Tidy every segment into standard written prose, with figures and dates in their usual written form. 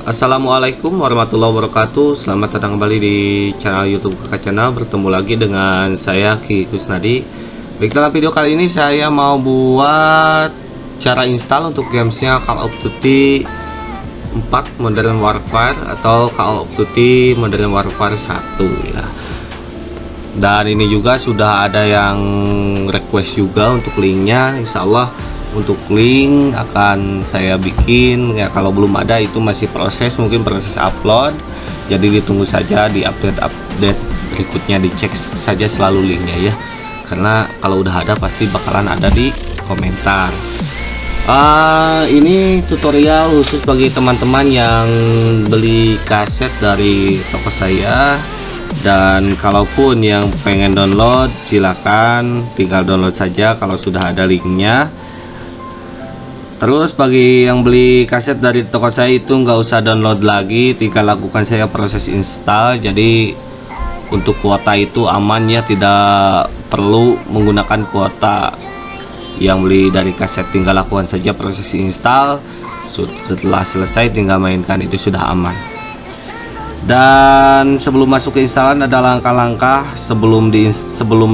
Assalamualaikum warahmatullahi wabarakatuh. Selamat datang kembali di channel YouTube Kakak Channel. Bertemu lagi dengan saya Ki Kusnadi. Baik, dalam video kali ini saya mau buat cara install untuk gamesnya Call of Duty 4 Modern Warfare atau Call of Duty Modern Warfare 1 ya. Dan ini juga sudah ada yang request juga untuk linknya. Insya Allah untuk link akan saya bikin ya. Kalau belum ada itu masih proses, mungkin proses upload, jadi ditunggu saja di update berikutnya, dicek saja selalu linknya ya, karena kalau udah ada pasti bakalan ada di komentar. Ini tutorial khusus bagi teman-teman yang beli kaset dari toko saya, dan kalaupun yang pengen download silakan tinggal download saja kalau sudah ada linknya. Terus bagi yang beli kaset dari toko saya itu nggak usah download lagi, tinggal lakukan saya proses install. Jadi untuk kuota itu aman ya, tidak perlu menggunakan kuota. Yang beli dari kaset tinggal lakukan saja proses install, setelah selesai tinggal mainkan, itu sudah aman. Dan sebelum masuk ke installan ada langkah-langkah sebelum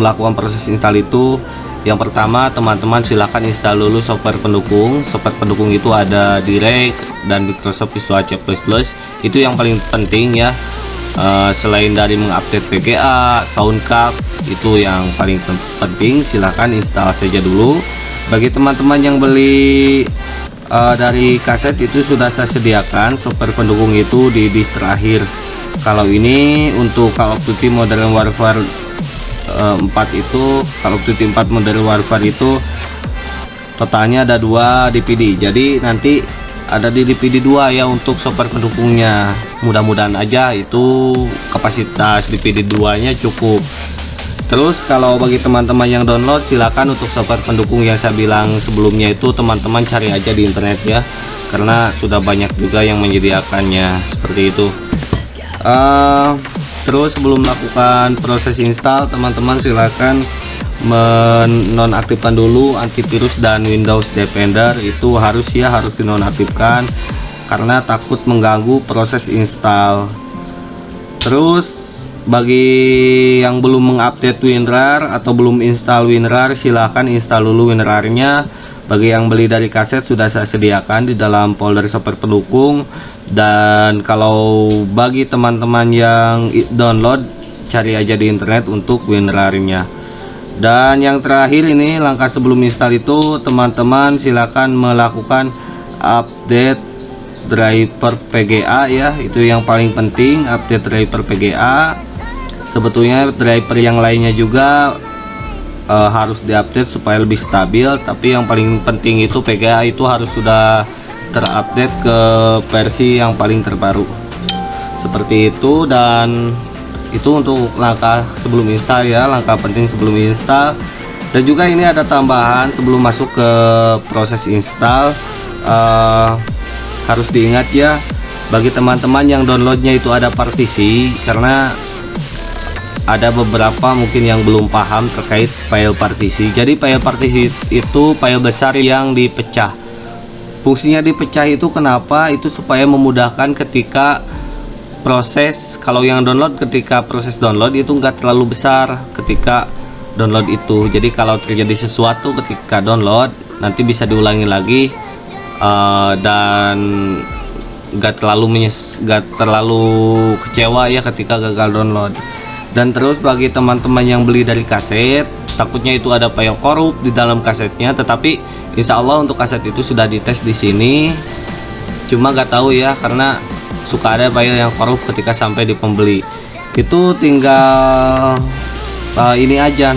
melakukan proses install itu. Yang pertama, teman-teman silahkan install dulu software pendukung. Software pendukung itu ada Direct dan Microsoft Visual C++. Itu yang paling penting ya. Selain dari mengupdate VGA, Soundcard, itu yang paling penting. Silahkan install saja dulu. Bagi teman-teman yang beli dari kaset itu sudah saya sediakan software pendukung itu di disk terakhir. Kalau ini untuk Call of Duty Modern Warfare 4 itu, Call of Duty 4 Modern Warfare itu totalnya ada 2 DVD. Jadi nanti ada di DVD 2 ya untuk software pendukungnya. Mudah-mudahan aja itu kapasitas DVD 2 nya cukup. Terus kalau bagi teman-teman yang download, silakan untuk software pendukung yang saya bilang sebelumnya itu teman-teman cari aja di internet ya, karena sudah banyak juga yang menyediakannya seperti itu. Terus sebelum melakukan proses install, teman-teman silakan menonaktifkan dulu antivirus dan Windows Defender. Itu harus dinonaktifkan karena takut mengganggu proses install. Terus bagi yang belum mengupdate WinRAR atau belum install WinRAR, silahkan install dulu WinRAR-nya. Bagi yang beli dari kaset sudah saya sediakan di dalam folder software pendukung. Dan kalau bagi teman-teman yang download, cari aja di internet untuk WinRAR-nya. Dan yang terakhir ini langkah sebelum install itu, teman-teman silakan melakukan update driver PGA ya. Itu yang paling penting, update driver PGA. Sebetulnya driver yang lainnya juga harus diupdate supaya lebih stabil, tapi yang paling penting itu PGA itu harus sudah terupdate ke versi yang paling terbaru seperti itu. Dan itu untuk langkah sebelum install ya, langkah penting sebelum install. Dan juga ini ada tambahan sebelum masuk ke proses install, harus diingat ya bagi teman-teman yang downloadnya itu ada partisi, karena ada beberapa mungkin yang belum paham terkait file partisi. Jadi file partisi itu file besar yang dipecah. Fungsinya dipecah itu kenapa? Itu supaya memudahkan ketika proses, kalau yang download, ketika proses download itu enggak terlalu besar ketika download itu. Jadi kalau terjadi sesuatu ketika download, nanti bisa diulangi lagi, dan enggak terlalu kecewa ya ketika gagal download. Dan terus bagi teman-teman yang beli dari kaset, takutnya itu ada file korup di dalam kasetnya, tetapi insya Allah untuk kaset itu sudah dites di sini. Cuma nggak tahu ya, karena suka ada file yang korup ketika sampai di pembeli. Itu tinggal ini aja,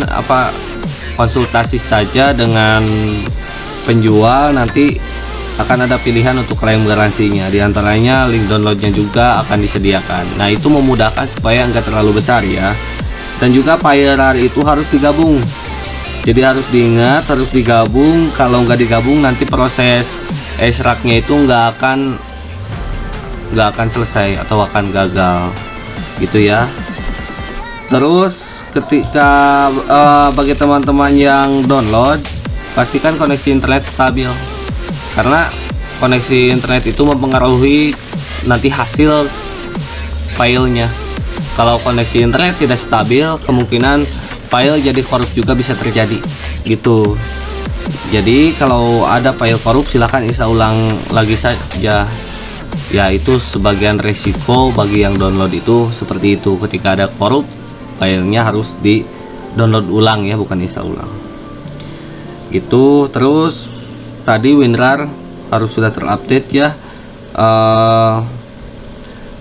konsultasi saja dengan penjual, nanti akan ada pilihan untuk klaim garansinya. Di antaranya link downloadnya juga akan disediakan. Nah, itu memudahkan supaya enggak terlalu besar ya. Dan juga file RAR itu harus digabung. Jadi harus diingat, harus digabung. Kalau nggak digabung nanti proses extract-nya itu nggak akan selesai atau akan gagal gitu ya. Terus ketika bagi teman-teman yang download, pastikan koneksi internet stabil, karena koneksi internet itu mempengaruhi nanti hasil filenya. Kalau koneksi internet tidak stabil, kemungkinan file jadi korup juga bisa terjadi gitu. Jadi kalau ada file korup silahkan install ulang lagi saja ya. Itu sebagian resiko bagi yang download itu seperti itu. Ketika ada korup, filenya harus di download ulang ya, bukan install ulang gitu. Terus tadi WinRAR harus sudah terupdate ya.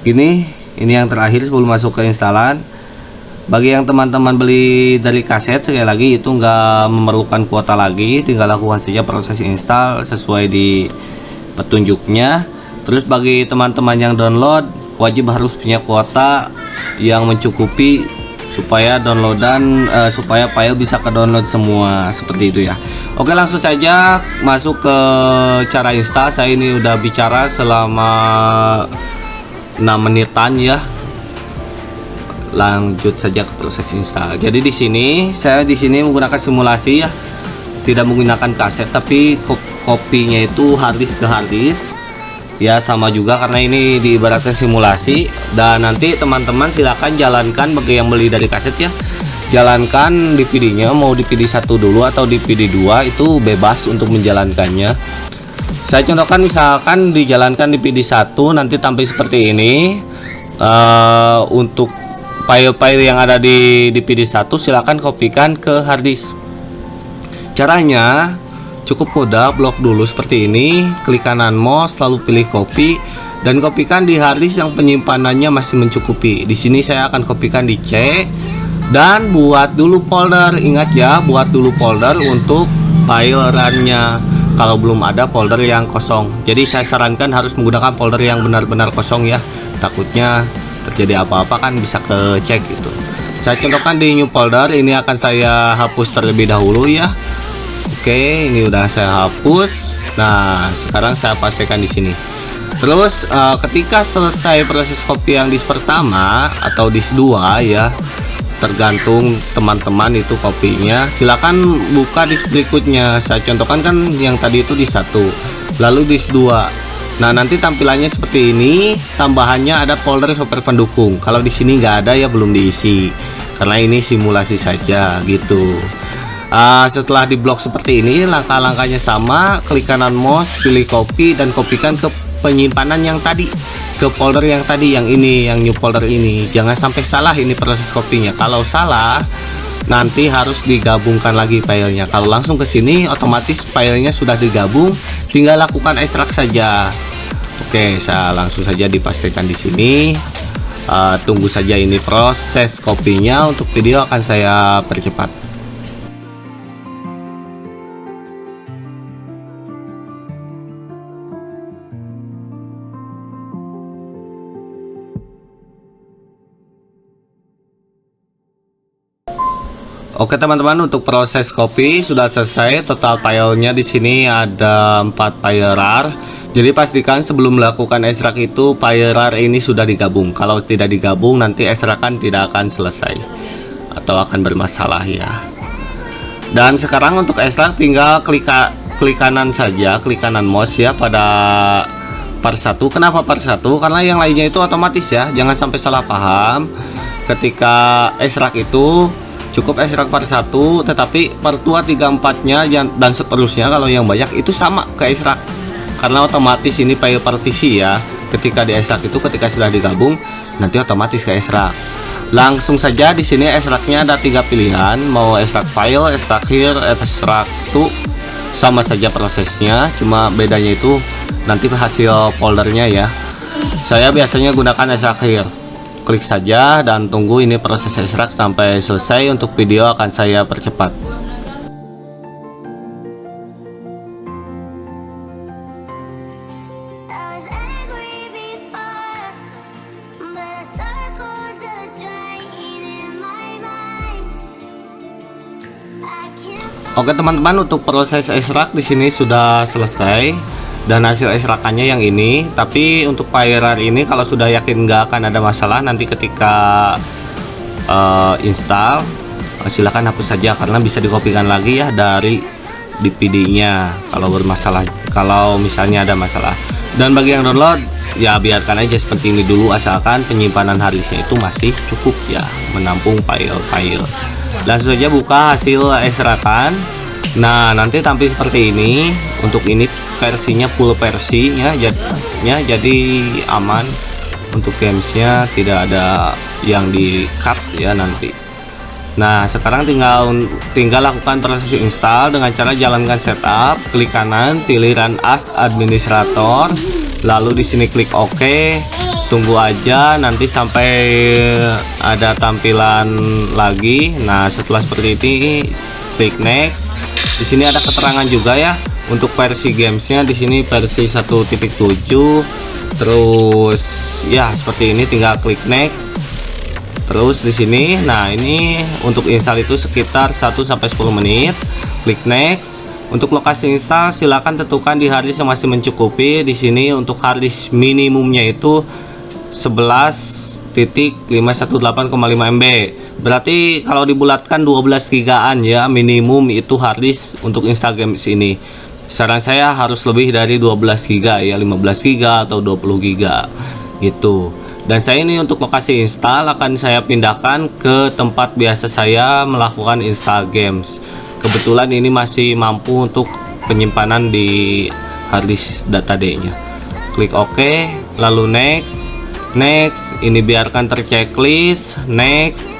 Ini yang terakhir sebelum masuk ke instalan. Bagi yang teman-teman beli dari kaset, sekali lagi itu nggak memerlukan kuota lagi, tinggal lakukan saja proses install sesuai di petunjuknya. Terus bagi teman-teman yang download, wajib harus punya kuota yang mencukupi supaya supaya file bisa ke download semua, seperti itu ya. Oke, langsung saja masuk ke cara install. Saya ini udah bicara selama 6 menitan ya. Lanjut saja ke proses install. Jadi saya di sini menggunakan simulasi ya, tidak menggunakan kaset, tapi kopinya itu harddisk ke harddisk ya, sama juga karena ini diibaratkan simulasi. Dan nanti teman-teman silakan jalankan, bagi yang beli dari kaset ya, jalankan DVD-nya, mau DVD 1 dulu atau DVD 2 itu bebas untuk menjalankannya. Saya contohkan, misalkan dijalankan DVD 1 nanti tampil seperti ini. Untuk file-file yang ada di DVD 1 silakan kopikan ke harddisk. Caranya cukup mudah, blok dulu seperti ini, klik kanan mouse lalu pilih copy dan kopikan di harddisk yang penyimpanannya masih mencukupi. Di sini saya akan kopikan di C dan buat dulu folder. Ingat ya, buat dulu folder untuk file RAR-nya kalau belum ada folder yang kosong. Jadi saya sarankan harus menggunakan folder yang benar-benar kosong ya, takutnya terjadi apa-apa kan bisa kecek gitu. Saya contohkan di new folder, ini akan saya hapus terlebih dahulu ya. Oke, ini udah saya hapus. Nah, sekarang saya pastikan di sini. Terus ketika selesai proses copy yang disk pertama atau disk 2 ya, tergantung teman-teman itu kopinya, silakan buka disk berikutnya. Saya contohkan kan yang tadi itu disk 1, lalu disk 2. Nah, nanti tampilannya seperti ini. Tambahannya ada folder software pendukung. Kalau di sini nggak ada ya, belum diisi karena ini simulasi saja gitu. Setelah diblok seperti ini, langkah-langkahnya sama. Klik kanan mouse, pilih copy dan kopikan ke penyimpanan yang tadi, ke folder yang tadi, yang ini, yang new folder ini. Jangan sampai salah ini proses kopinya. Kalau salah nanti harus digabungkan lagi filenya. Kalau langsung ke sini otomatis filenya sudah digabung, tinggal lakukan ekstrak saja. Oke, saya langsung saja dipastikan di sini. Tunggu saja ini proses kopinya. Untuk video akan saya percepat. Oke teman-teman, untuk proses copy sudah selesai. Total filenya di sini ada 4 file RAR. Jadi pastikan sebelum melakukan ekstrak itu file RAR ini sudah digabung. Kalau tidak digabung nanti ekstrakan tidak akan selesai atau akan bermasalah ya. Dan sekarang untuk ekstrak tinggal klik kanan saja, klik kanan mouse ya pada part 1. Kenapa part 1? Karena yang lainnya itu otomatis ya. Jangan sampai salah paham. Ketika ekstrak itu cukup ekstrak part 1, tetapi part 2, 3, 4-nya dan seterusnya kalau yang banyak itu sama ke ekstrak. Karena otomatis ini file partisi ya. Ketika di ekstrak itu, ketika sudah digabung nanti otomatis ke ekstrak. Langsung saja di sini ekstraknya ada 3 pilihan, mau ekstrak file, ekstrak here, ekstrak to. Sama saja prosesnya, cuma bedanya itu nanti hasil foldernya ya. Saya biasanya gunakan ekstrak here. Klik saja dan tunggu ini proses ekstrak sampai selesai. Untuk video akan saya percepat. Oke teman-teman, untuk proses ekstrak di sini sudah selesai dan hasil ekstrakannya yang ini. Tapi untuk file RAR ini kalau sudah yakin nggak akan ada masalah, nanti ketika install silahkan hapus saja karena bisa dikopikan lagi ya dari DVD-nya kalau bermasalah, kalau misalnya ada masalah. Dan bagi yang download ya biarkan aja seperti ini dulu, asalkan penyimpanan harddisknya itu masih cukup ya menampung file-file. Langsung saja buka hasil ekstrakan. Nah, nanti tampil seperti ini. Untuk ini versinya full versi ya, jadi aman. Untuk gamesnya tidak ada yang di cut ya nanti. Nah, sekarang tinggal lakukan proses install dengan cara jalankan setup, klik kanan, pilih run as administrator, lalu di sini klik OK. Tunggu aja nanti sampai ada tampilan lagi. Nah, setelah seperti ini klik next. Di sini ada keterangan juga ya untuk versi gamesnya. Di sini versi 1.7. Terus ya seperti ini, tinggal klik next. Terus di sini, nah ini untuk install itu sekitar 1-10 menit. Klik next. Untuk lokasi install silakan tentukan di harddisk yang masih mencukupi. Di sini untuk harddisk minimumnya itu 11.518,5 MB. Berarti kalau dibulatkan 12 gigaan ya minimum itu harddisk untuk install games ini. Saran saya harus lebih dari 12 giga ya, 15 giga atau 20 giga gitu. Dan saya ini untuk lokasi install akan saya pindahkan ke tempat biasa saya melakukan install games. Kebetulan ini masih mampu untuk penyimpanan di harddisk data D-nya. Klik OK, lalu next. Ini biarkan terchecklist, next,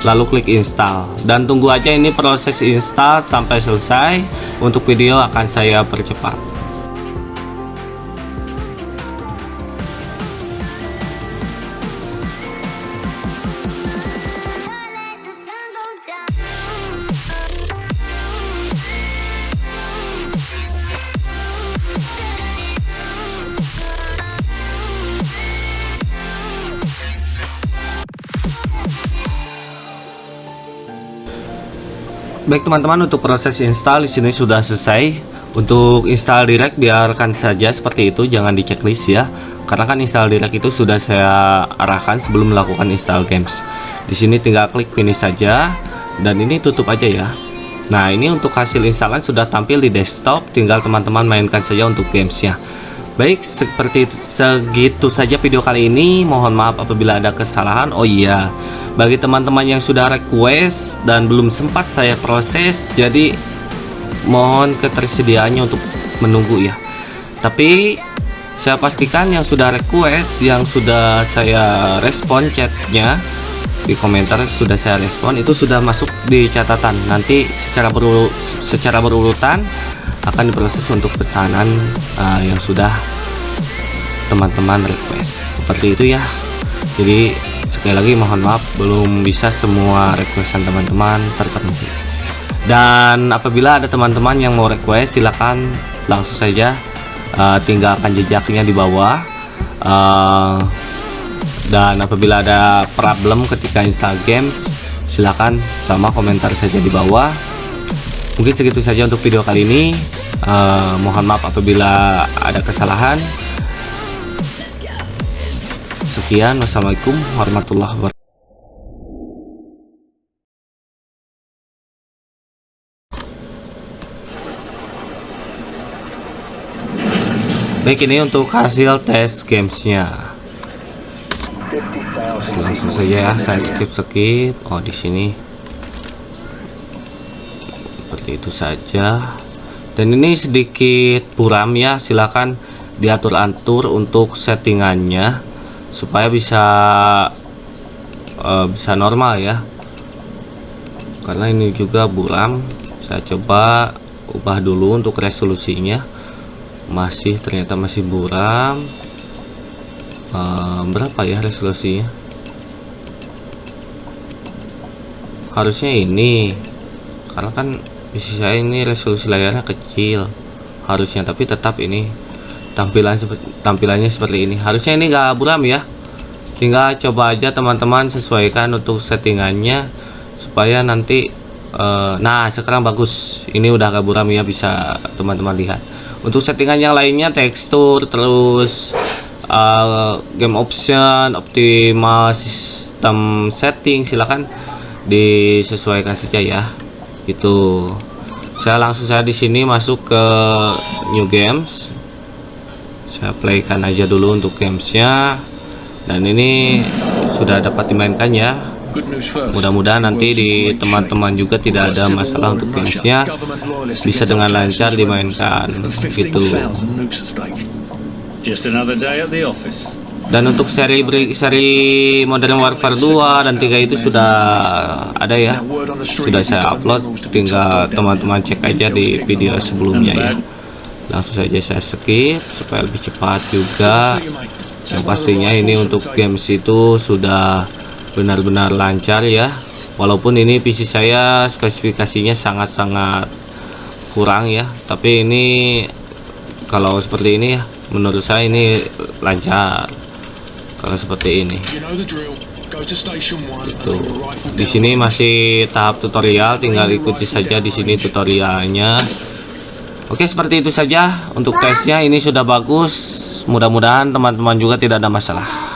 lalu klik install dan tunggu aja ini proses install sampai selesai. Untuk video akan saya percepat. Baik teman-teman, untuk proses install di sini sudah selesai. Untuk install direct biarkan saja seperti itu, jangan di checklist ya. Karena kan install direct itu sudah saya arahkan sebelum melakukan install games. Di sini tinggal klik finish saja dan ini tutup aja ya. Nah, ini untuk hasil installan sudah tampil di desktop, tinggal teman-teman mainkan saja untuk gamesnya. Baik, seperti itu, segitu saja video kali ini. Mohon maaf apabila ada kesalahan. Oh iya, bagi teman-teman yang sudah request dan belum sempat saya proses, jadi mohon ketersediaannya untuk menunggu ya. Tapi saya pastikan yang sudah request, yang sudah saya respon chatnya di komentar, sudah saya respon, itu sudah masuk di catatan. Nanti secara berurutan akan diproses untuk pesanan yang sudah teman-teman request, seperti itu ya. Jadi sekali lagi mohon maaf belum bisa semua requestan teman-teman terpenuhi. Dan apabila ada teman-teman yang mau request, silakan langsung saja tinggalkan jejaknya di bawah. Dan apabila ada problem ketika install games, silakan sama komentar saja di bawah. Mungkin segitu saja untuk video kali ini. Mohon maaf apabila ada kesalahan. Sekian, wassalamualaikum warahmatullahi wabarakatuh. Baik, ini untuk hasil tes gamesnya. Langsung saja ya, saya skip. Oh, di sini seperti itu saja. Dan ini sedikit buram ya, silakan diatur-atur untuk settingannya supaya bisa normal ya. Karena ini juga buram, saya coba ubah dulu untuk resolusinya. Ternyata masih buram. Berapa ya resolusinya? Harusnya ini, karena kan di sisi saya ini resolusi layarnya kecil harusnya, tapi tetap ini tampilannya seperti ini. Harusnya ini gak buram ya. Tinggal coba aja teman-teman sesuaikan untuk settingannya supaya nanti nah sekarang bagus, ini udah gak buram ya, bisa teman-teman lihat. Untuk settingan yang lainnya, tekstur, terus game option, optimal sistem setting, silakan disesuaikan saja ya. Itu saya langsung di sini masuk ke new games. Saya playkan aja dulu untuk gamesnya, dan ini sudah dapat dimainkan ya. Mudah-mudahan nanti di teman-teman juga tidak ada masalah untuk gamesnya, bisa dengan lancar dimainkan gitu. Dan untuk seri Modern Warfare 2 dan 3 itu sudah ada ya, sudah saya upload, tinggal teman-teman cek aja di video sebelumnya ya. Langsung saja saya skip supaya lebih cepat juga. Yang pastinya ini untuk games itu sudah benar-benar lancar ya, walaupun ini PC saya spesifikasinya sangat-sangat kurang ya, tapi ini kalau seperti ini ya, menurut saya ini lancar. Kalau seperti ini itu, di sini masih tahap tutorial, tinggal ikuti saja di sini tutorialnya. Oke, seperti itu saja untuk tesnya. Ini sudah bagus, mudah-mudahan teman-teman juga tidak ada masalah.